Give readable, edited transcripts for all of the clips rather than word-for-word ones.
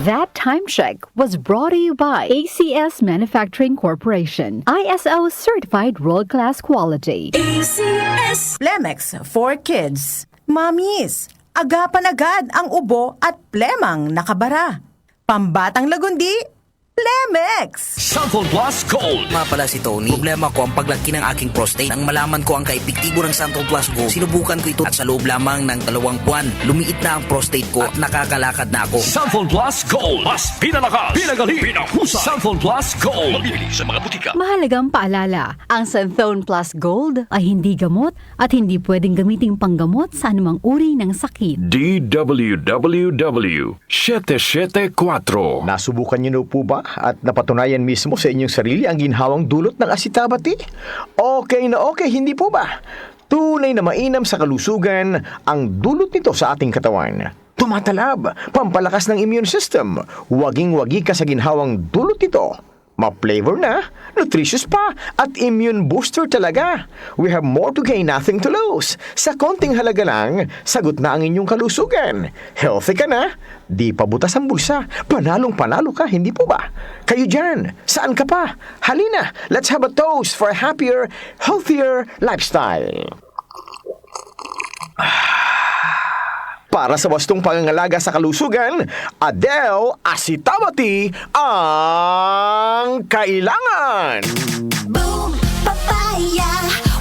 That time check was brought to you by ACS Manufacturing Corporation, ISO certified world-class quality. ACS Plemex for Kids. Mamis, agapan agad ang ubo at plemang nakabara. Pambatang lagundi, Plemex! Santon Plus Gold. Nga pala si Tony. Problema ko ang paglaki ng aking prostate. Nang malaman ko ang kaepektibo ng Santon Plus Gold, sinubukan ko ito at sa loob lamang ng 2 buwan, lumiit na ang prostate ko at nakakalakad na ako. Santon Plus Gold. Mas pinalakas, pinagaling, pinahusay. Santon Plus Gold. Mabibili sa mga butika. Mahalagang paalala, ang Santhone Plus Gold ay hindi gamot at hindi pwedeng gamiting panggamot sa anumang uri ng sakit. DWWW 774. Nasubukan niyo na po ba at napatunayan mismo sa inyong sarili ang ginhawang dulot ng asitabati? Okay na okay, hindi po ba? Tunay na mainam sa kalusugan ang dulot nito sa ating katawan. Tumatalab, pampalakas ng immune system. Waging-wagi ka sa ginhawang dulot nito. Ma-flavor na, nutritious pa, at immune booster talaga. We have more to gain, nothing to lose. Sa konting halaga lang, sagot na ang inyong kalusugan. Healthy ka na, di pa butas ang bulsa. Panalong-panalo ka, hindi po ba? Kayo dyan, saan ka pa? Halina, let's have a toast for a happier, healthier lifestyle. Para sa wastong pangangalaga sa kalusugan, Adele Asitabati ang kailangan. Boom, papaya,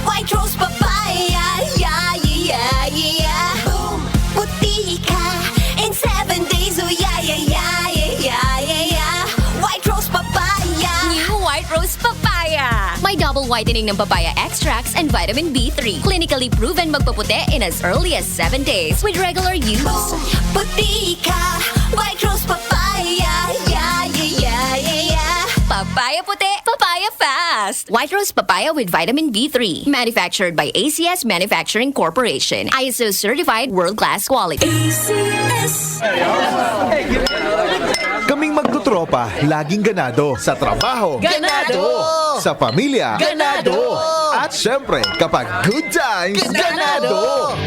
white rose papaya, yeah, yeah, yeah. Boom, puti ka in 7 days, oh yeah, yeah, yeah, yeah, yeah, yeah. White rose papaya. New White Rose Papaya. May double whitening ng papaya extracts and vitamin B3. Clinically proven magpaputi in as early as 7 days with regular use. Boom, puti ka, white rose papaya, yeah, yeah, yeah, yeah, yeah. Papaya puti, papaya fast. White Rose Papaya with vitamin B3. Manufactured by ACS Manufacturing Corporation. ISO certified world-class quality. ACS. Kaming magtutropa, laging ganado. Sa trabaho, Ganado! Sa pamilya, Ganado! At syempre, kapag good times, ganado!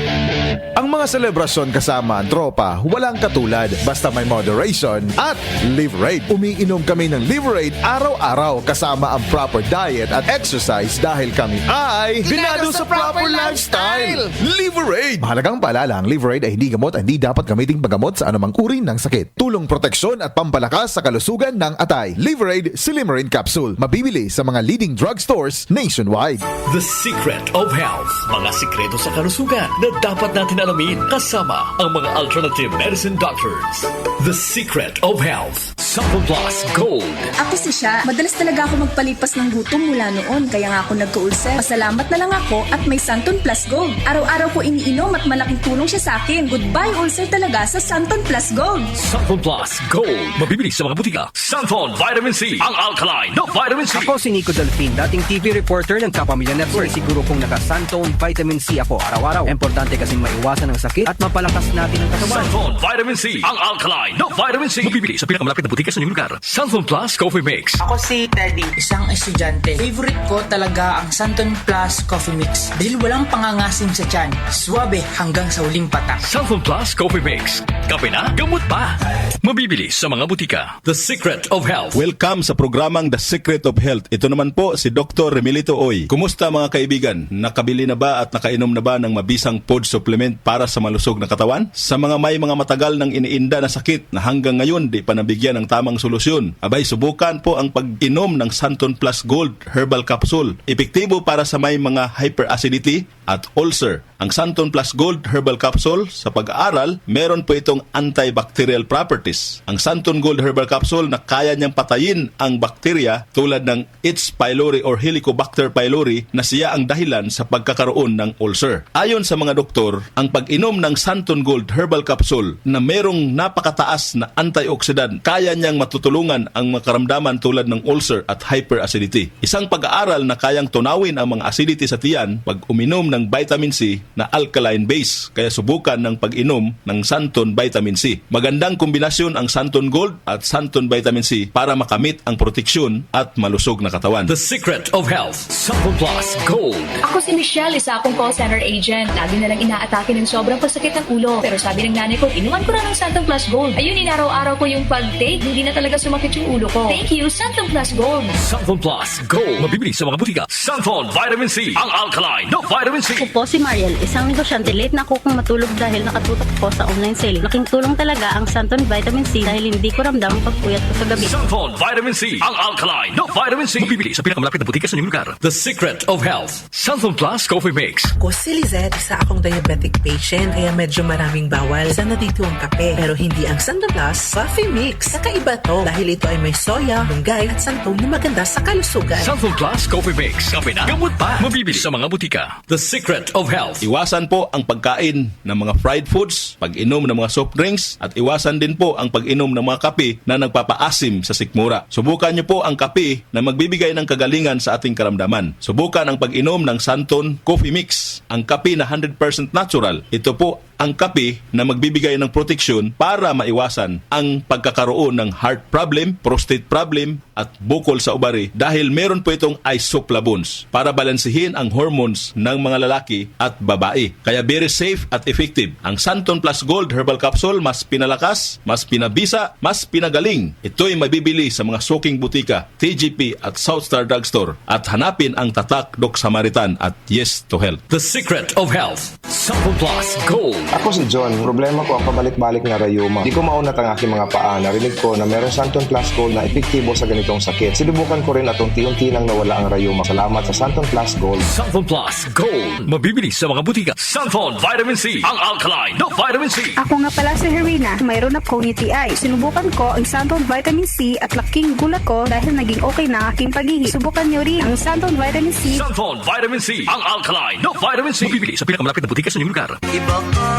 Ang mga selebrasyon kasama ang tropa, walang katulad. Basta may moderation at Liverade. Umiinom kami ng Liverade araw-araw kasama ang proper diet at exercise dahil kami ay ganado sa proper lifestyle. Liverade! Mahalagang paalala, ang Liverade ay hindi gamot at hindi dapat gamiting paggamot sa anumang uri ng sakit. Tulong proteksyon at pampalakas sa kalusugan ng atay. Liverade Silimarin Capsule. Mabibili sa mga leading drugstores nationwide. The Secret of Health. Mga sikreto sa kalusugan na dapat natin alamin kasama ang mga alternative medicine doctors. The Secret of Health. Santon Plus Gold. Ako si Sha. Madalas talaga ako magpalipas ng gutom mula noon, kaya nga ako nagka-ulcer. Pasalamat na lang ako at may Santon Plus Gold. Araw-araw ko iniinom at malaking tulong siya sa akin. Goodbye ulcer talaga sa Santon Plus Gold. Santon Plus Gold. Mabibili sa mga butika. Santon Vitamin C. Ang alkaline na vitamin C. Ako si Nico Delfin, dating TV reporter ng Kapamilya Network. Siguro kung naka-Santon Vitamin C ako araw-araw. Importante kasing maiwasan ang sakit at mapalakas natin ang katawan. Santon Vitamin C. Ang alkaline na vitamin C. Mabibili sa pinakamalapit na butika sa inyong lugar. Santon Plus Coffee Mix. Ako si Teddy, isang estudyante. Favorite ko talaga ang Santon Plus Coffee Mix dahil walang pangangasim sa tiyan. Swabe hanggang sa huling patak. Santon Plus Coffee Mix. Kape na, gamot pa. Mabibili sa mga butika. The Secret of Health. Welcome sa programang The Secret of Health. Ito naman po si Dr. Remilito Oy. Kumusta mga kaibigan? Nakabili na ba at nakainom na ba ng mabisang food supplement para sa malusog na katawan? Sa mga may mga matagal nang iniinda na sakit na hanggang ngayon di pa nabigyan ng tamang solusyon, abay subukan po ang pag-inom ng Santon Plus Gold Herbal Capsule. Epektibo para sa may mga hyperacidity at ulcer. Ang Santon Plus Gold Herbal Capsule, sa pag-aaral, meron po itong antibacterial properties. Ang Santon Gold Herbal Capsule na kaya niyang patayin ang bakterya tulad ng H. pylori or Helicobacter pylori na siya ang dahilan sa pagkakaroon ng ulcer. Ayon sa mga doktor, ang pag-inom ng Santon Gold Herbal Capsule na merong napakataas na antioxidant, kaya niyang matutulungan ang mga karamdaman tulad ng ulcer at hyperacidity. Isang pag-aaral na kayang tunawin ang mga acidity sa tiyan pag uminom ng vitamin C na alkaline base. Kaya subukan ng pag-inom ng Santon Vitamin C. Magandang kombinasyon ang Santon Gold at Santon Vitamin C para makamit ang proteksyon at malusog na katawan. The Secret of Health. Santon Plus Gold. Ako si Michelle, isa akong call center agent. Lagi na lang inaatake ng sobrang pasakit ng ulo. Pero sabi ng nanay ko, inuman ko na ng Santon Plus Gold. Ayun, inaraw-araw ko yung pag-take. Hindi na talaga sumakit yung ulo ko. Thank you, Santon Plus Gold. Santon Plus Gold. Mabibili sa mga butika. Santon Vitamin C. Ang alkaline no vitamin C. Ako po si Mariel, isang negosyante. Late na ako kung matulog dahil nakatutok ko sa online sale. Laking tulong talaga ang Santon Vitamin C dahil hindi ko ramdam ang pagpuyat ko sa gabi. Santon Vitamin C. Ang alkaline no vitamin C. Mabibili sa pinakamalapit na butika sa inyong lugar. The Secret of Health. Santon Plus Coffee Mix. Ako si Lizette, isa akong diabetic patient kaya medyo maraming bawal sa dito ang kape. Pero hindi ang Santon Plus Coffee Mix. Kakaiba to dahil ito ay may soya, munggay at santol na maganda sa kalusugan. Santon Plus Coffee Mix. Kape na, gamot pa. Mabibili sa mga butika. The Secret of Health. Iwasan po ang pagkain ng mga fried foods, pag-inom ng mga soft drinks, at iwasan din po ang pag-inom ng mga kape na nagpapaasim sa sikmura. Subukan niyo po ang kape na magbibigay ng kagalingan sa ating karamdaman. Subukan ang pag-inom ng Santon Coffee Mix, ang kape na 100% natural. Ito po ang kape na magbibigay ng proteksyon para maiwasan ang pagkakaroon ng heart problem, prostate problem, at bukol sa ubari dahil meron po itong isoflavones para balansihin ang hormones ng mga lalaki at babae. Kaya very safe at effective. Ang Santon Plus Gold Herbal Capsule mas pinalakas, mas pinabisa, mas pinagaling. Ito'y mabibili sa mga suking butika, TGP at Southstar Drugstore at hanapin ang tatak Doc Samaritan at Yes to Health. The Secret of Health. Santon Plus Gold. Ako si John. Problema ko ang pabalik-balik na rayuma. Di ko maunat ang aking mga paa. Narinig ko na meron Santon Plus Gold na epektibo sa ganitong sakit. Sinubukan ko rin at unti-unti nang nawala ang rayuma. Salamat sa Santon Plus Gold. Santon Plus Gold. Mabibili sa mga butika. Santon Vitamin C. Ang alkaline no vitamin C. Ako nga pala si Herina. Mayroon akong UTI. Sinubukan ko ang Santon Vitamin C at laking gulat ko dahil naging okay na aking paghihi. Subukan niyo rin ang Santon Vitamin C. Santon Vitamin C. Ang alkaline no vitamin C. Mabibili sa pinakamalapit na butika sa inyong lugar. Iba ka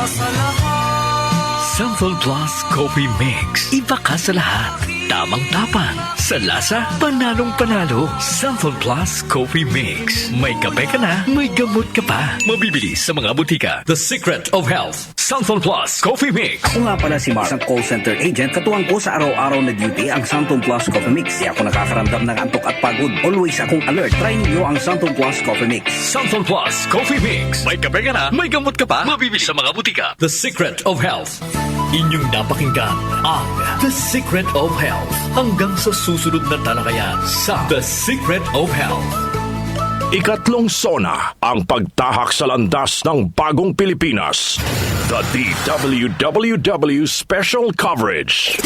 sa lahat. Santon Plus Coffee Mix. Iba ka sa lahat. Tamang-tapang. Sa lasa, panalong-panalo. Santon Plus Coffee Mix. May kape ka na, may gamot ka pa. Mabibili sa mga butika. The Secret of Health. Santon Plus Coffee Mix. Ako nga pala si Mark, isang call center agent. Katuwang ko sa araw-araw na duty ang Santon Plus Coffee Mix. Di ako nakakaramdam ng antok at pagod. Always akong alert. Try niyo ang Santon Plus Coffee Mix. Santon Plus Coffee Mix. May kape ka na, may gamot ka pa. Mabibili sa mga butika. The Secret of Health. Inyong napakinggan ang The Secret of Health. Hanggang sa susunod na talakayan sa The Secret of Health. Ikatlong sona ang pagtahak sa landas ng bagong Pilipinas. The DWWW Special Coverage.